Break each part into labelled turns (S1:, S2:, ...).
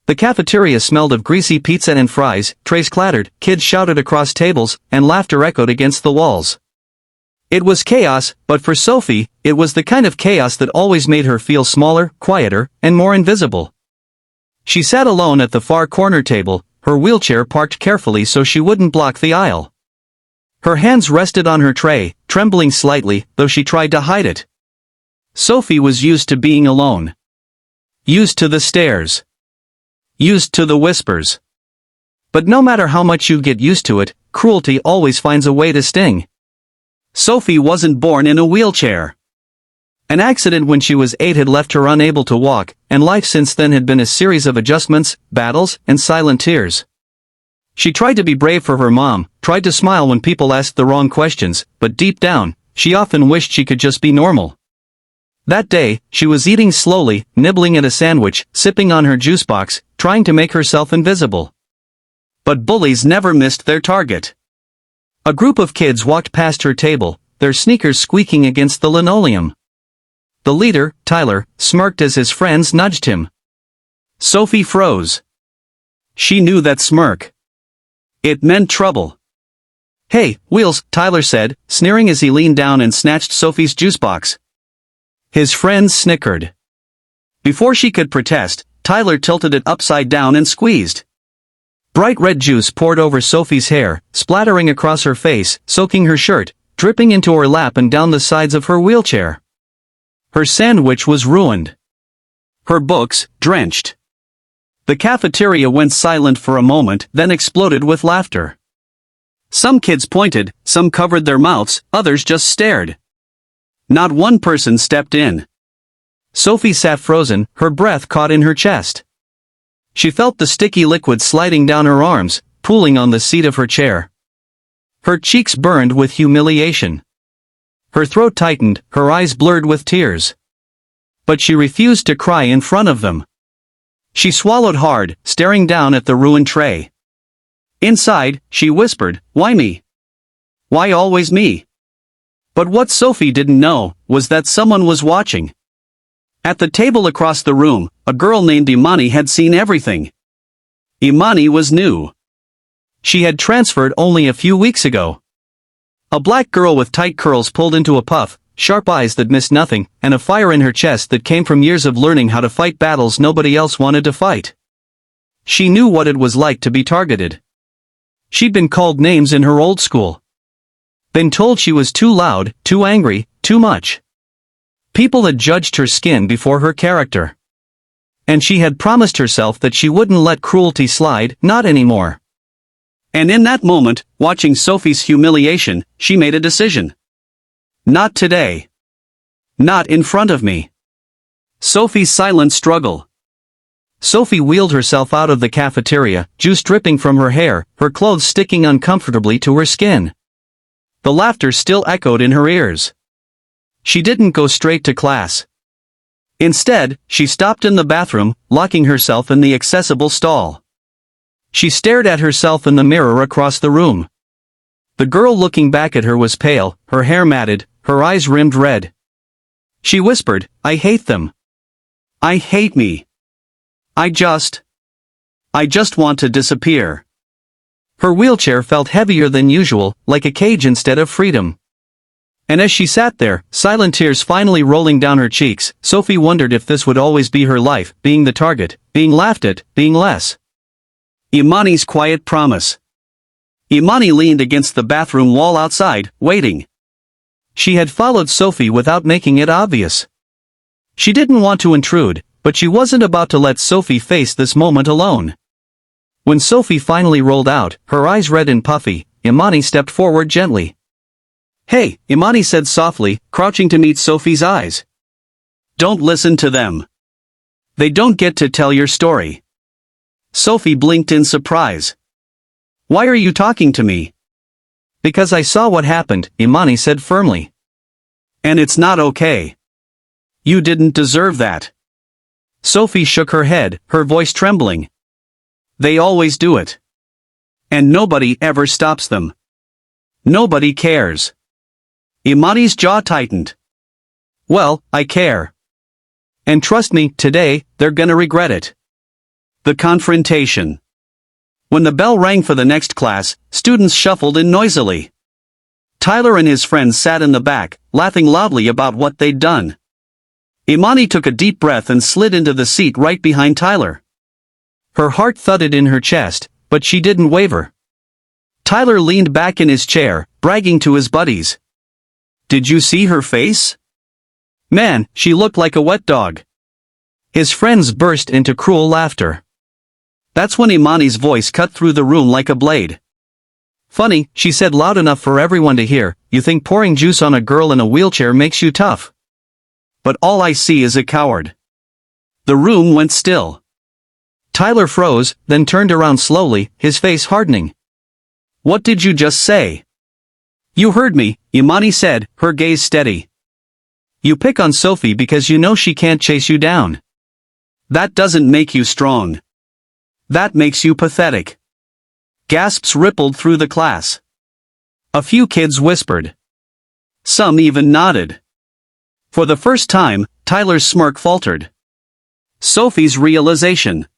S1: The cafeteria smelled of greasy pizza and fries, trays clattered, kids shouted across tables, and laughter echoed against the walls. It was chaos, but for Sophie, it was the kind of chaos that always made her feel smaller, quieter, and more invisible. She sat alone at the far corner table, her wheelchair parked carefully so she wouldn't block the aisle. Her hands rested on her tray, trembling slightly, though she tried to hide it. Sophie was used to being alone. Used to the stares. Used to the whispers. But no matter how much you get used to it, cruelty always finds a way to sting. Sophie wasn't born in a wheelchair. An accident when she was 8 had left her unable to walk, and life since then had been a series of adjustments, battles, and silent tears. She tried to be brave for her mom, tried to smile when people asked the wrong questions, but deep down, she often wished she could just be normal. That day, she was eating slowly, nibbling at a sandwich, sipping on her juice box, trying to make herself invisible. But bullies never missed their target. A group of kids walked past her table, their sneakers squeaking against the linoleum. The leader, Tyler, smirked as his friends nudged him. Sophie froze. She knew that smirk. It meant trouble. "Hey, Wheels," Tyler said, sneering as he leaned down and snatched Sophie's juice box. His friends snickered. Before she could protest, Tyler tilted it upside down and squeezed. Bright red juice poured over Sophie's hair, splattering across her face, soaking her shirt, dripping into her lap and down the sides of her wheelchair. Her sandwich was ruined. Her books, drenched. The cafeteria went silent for a moment, then exploded with laughter. Some kids pointed, some covered their mouths, others just stared. Not one person stepped in. Sophie sat frozen, her breath caught in her chest. She felt the sticky liquid sliding down her arms, pooling on the seat of her chair. Her cheeks burned with humiliation. Her throat tightened, her eyes blurred with tears. But she refused to cry in front of them. She swallowed hard, staring down at the ruined tray. Inside, she whispered, "Why me? Why always me?" But what Sophie didn't know was that someone was watching. At the table across the room, a girl named Imani had seen everything. Imani was new. She had transferred only a few weeks ago. A black girl with tight curls pulled into a puff, sharp eyes that missed nothing, and a fire in her chest that came from years of learning how to fight battles nobody else wanted to fight. She knew what it was like to be targeted. She'd been called names in her old school. Been told she was too loud, too angry, too much. People had judged her skin before her character. And she had promised herself that she wouldn't let cruelty slide, not anymore. And in that moment, watching Sophie's humiliation, she made a decision. Not today. Not in front of me. Sophie's silent struggle. Sophie wheeled herself out of the cafeteria, juice dripping from her hair, her clothes sticking uncomfortably to her skin. The laughter still echoed in her ears. She didn't go straight to class. Instead, she stopped in the bathroom, locking herself in the accessible stall. She stared at herself in the mirror across the room. The girl looking back at her was pale, her hair matted, her eyes rimmed red. She whispered, "I hate them. I hate me. I just want to disappear." Her wheelchair felt heavier than usual, like a cage instead of freedom. And as she sat there, silent tears finally rolling down her cheeks, Sophie wondered if this would always be her life, being the target, being laughed at, being less. Imani's quiet promise. Imani leaned against the bathroom wall outside, waiting. She had followed Sophie without making it obvious. She didn't want to intrude, but she wasn't about to let Sophie face this moment alone. When Sophie finally rolled out, her eyes red and puffy, Imani stepped forward gently. "Hey," Imani said softly, crouching to meet Sophie's eyes. "Don't listen to them. They don't get to tell your story." Sophie blinked in surprise. "Why are you talking to me?" "Because I saw what happened," Imani said firmly. "And it's not okay. You didn't deserve that." Sophie shook her head, her voice trembling. "They always do it. And nobody ever stops them. Nobody cares." Imani's jaw tightened. "Well, I care. And trust me, today, they're gonna regret it." The confrontation. When the bell rang for the next class, students shuffled in noisily. Tyler and his friends sat in the back, laughing loudly about what they'd done. Imani took a deep breath and slid into the seat right behind Tyler. Her heart thudded in her chest, but she didn't waver. Tyler leaned back in his chair, bragging to his buddies. "Did you see her face? Man, she looked like a wet dog." His friends burst into cruel laughter. That's when Imani's voice cut through the room like a blade. "Funny," she said loud enough for everyone to hear, "you think pouring juice on a girl in a wheelchair makes you tough. But all I see is a coward." The room went still. Tyler froze, then turned around slowly, his face hardening. "What did you just say?" "You heard me," Imani said, her gaze steady. "You pick on Sophie because you know she can't chase you down. That doesn't make you strong. That makes you pathetic." Gasps rippled through the class. A few kids whispered. Some even nodded. For the first time, Tyler's smirk faltered. Sophie's realization.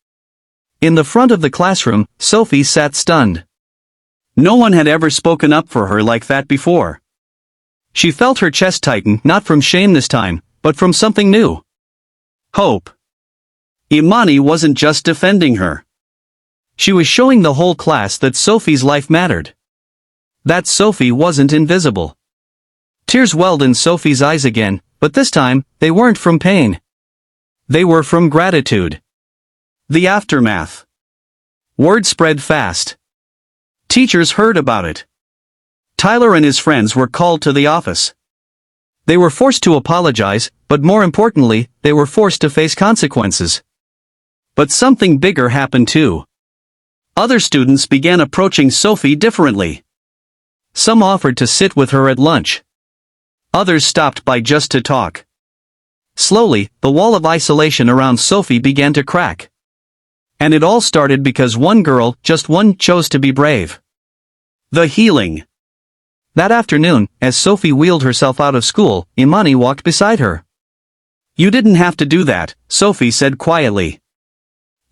S1: In the front of the classroom, Sophie sat stunned. No one had ever spoken up for her like that before. She felt her chest tighten, not from shame this time, but from something new. Hope. Imani wasn't just defending her. She was showing the whole class that Sophie's life mattered. That Sophie wasn't invisible. Tears welled in Sophie's eyes again, but this time, they weren't from pain. They were from gratitude. The aftermath. Word spread fast. Teachers heard about it. Tyler and his friends were called to the office. They were forced to apologize, but more importantly, they were forced to face consequences. But something bigger happened too. Other students began approaching Sophie differently. Some offered to sit with her at lunch. Others stopped by just to talk. Slowly, the wall of isolation around Sophie began to crack. And it all started because one girl, just one, chose to be brave. The healing. That afternoon, as Sophie wheeled herself out of school, Imani walked beside her. "You didn't have to do that," Sophie said quietly.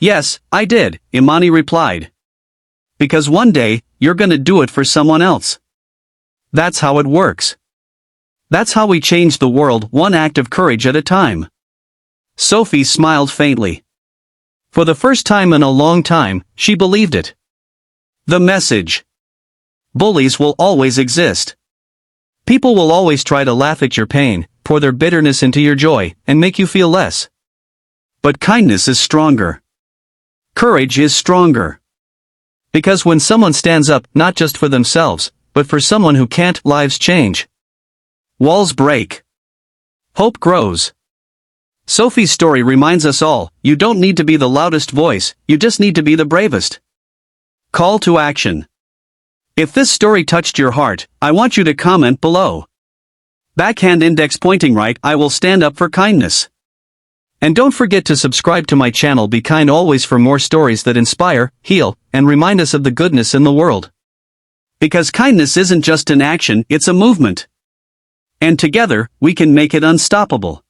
S1: "Yes, I did," Imani replied. "Because one day, you're gonna do it for someone else. That's how it works. That's how we change the world, one act of courage at a time." Sophie smiled faintly. For the first time in a long time, she believed it. The message. Bullies will always exist. People will always try to laugh at your pain, pour their bitterness into your joy, and make you feel less. But kindness is stronger. Courage is stronger. Because when someone stands up, not just for themselves, but for someone who can't, lives change. Walls break. Hope grows. Sophie's story reminds us all, you don't need to be the loudest voice, you just need to be the bravest. Call to action. If this story touched your heart, I want you to comment below. Backhand index pointing right, I will stand up for kindness. And don't forget to subscribe to my channel Be Kind Always for more stories that inspire, heal, and remind us of the goodness in the world. Because kindness isn't just an action, it's a movement. And together, we can make it unstoppable.